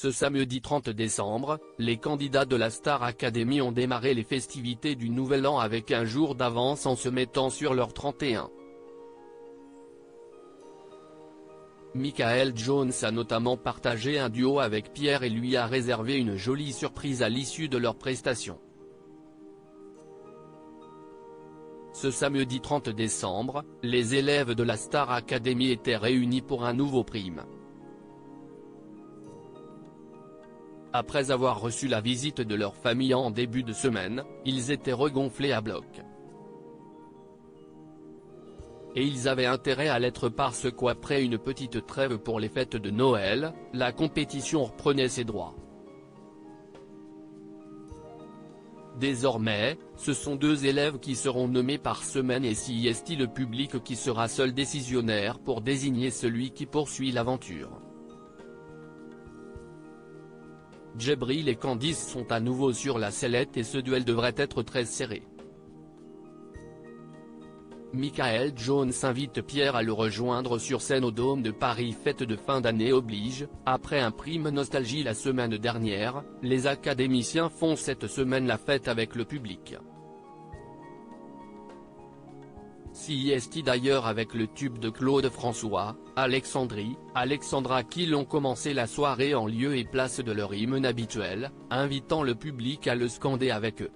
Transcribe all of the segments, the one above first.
Ce samedi 30 décembre, les candidats de la Star Academy ont démarré les festivités du Nouvel An avec un jour d'avance en se mettant sur leur 31. Michael Jones a notamment partagé un duo avec Pierre et lui a réservé une jolie surprise à l'issue de leur prestation. Ce samedi 30 décembre, les élèves de la Star Academy étaient réunis pour un nouveau prime. Après avoir reçu la visite de leur famille en début de semaine, ils étaient regonflés à bloc. Et ils avaient intérêt à l'être parce qu'après une petite trêve pour les fêtes de Noël, la compétition reprenait ses droits. Désormais, ce sont 2 élèves qui seront nommés par semaine et si est le public qui sera seul décisionnaire pour désigner celui qui poursuit l'aventure. Djibril et Candice sont à nouveau sur la sellette et ce duel devrait être très serré. Michael Jones invite Pierre à le rejoindre sur scène au Dôme de Paris. Fête de fin d'année oblige, après un prime nostalgie la semaine dernière, les académiciens font cette semaine la fête avec le public. Si est d'ailleurs avec le tube de Claude François, Alexandra qui l'ont commencé la soirée en lieu et place de leur hymne habituel, invitant le public à le scander avec eux.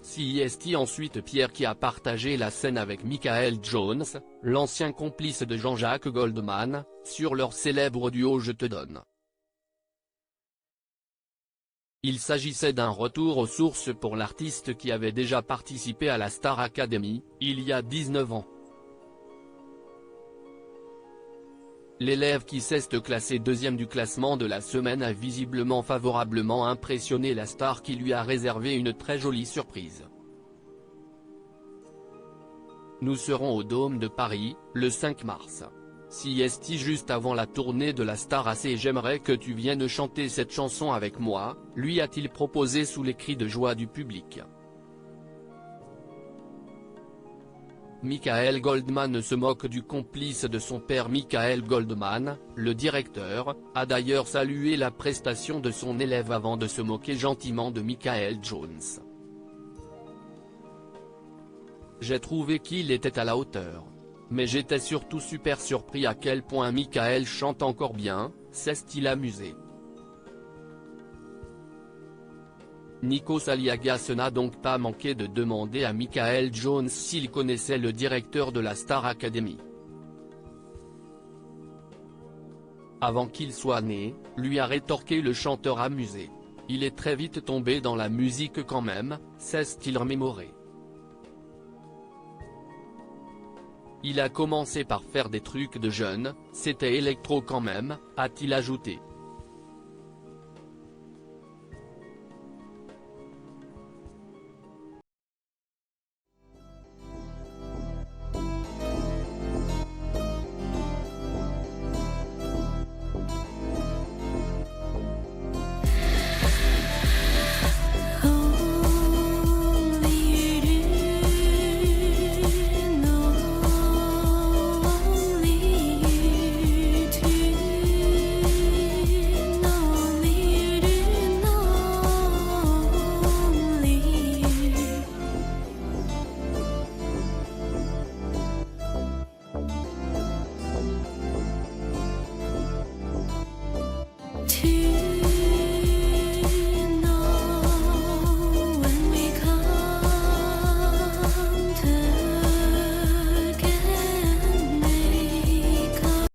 Si est ensuite Pierre qui a partagé la scène avec Michael Jones, l'ancien complice de Jean-Jacques Goldman, sur leur célèbre duo Je te donne. Il s'agissait d'un retour aux sources pour l'artiste qui avait déjà participé à la Star Academy, il y a 19 ans. L'élève qui s'est classé 2e du classement de la semaine a visiblement favorablement impressionné la star qui lui a réservé une très jolie surprise. Nous serons au Dôme de Paris, le 5 mars. Si est juste avant la tournée de la star et j'aimerais que tu viennes chanter cette chanson avec moi, lui a-t-il proposé sous les cris de joie du public. Michael Goldman se moque du complice de son père. Michael Goldman, le directeur, a d'ailleurs salué la prestation de son élève avant de se moquer gentiment de Michael Jones. J'ai trouvé qu'il était à la hauteur. Mais j'étais surtout super surpris à quel point Michael chante encore bien, s'est-il amusé. Nikos Aliagas n'a donc pas manqué de demander à Michael Jones s'il connaissait le directeur de la Star Academy. Avant qu'il soit né, lui a rétorqué le chanteur amusé. Il est très vite tombé dans la musique quand même, s'est-il remémoré. Il a commencé par faire des trucs de jeune, c'était électro quand même, a-t-il ajouté.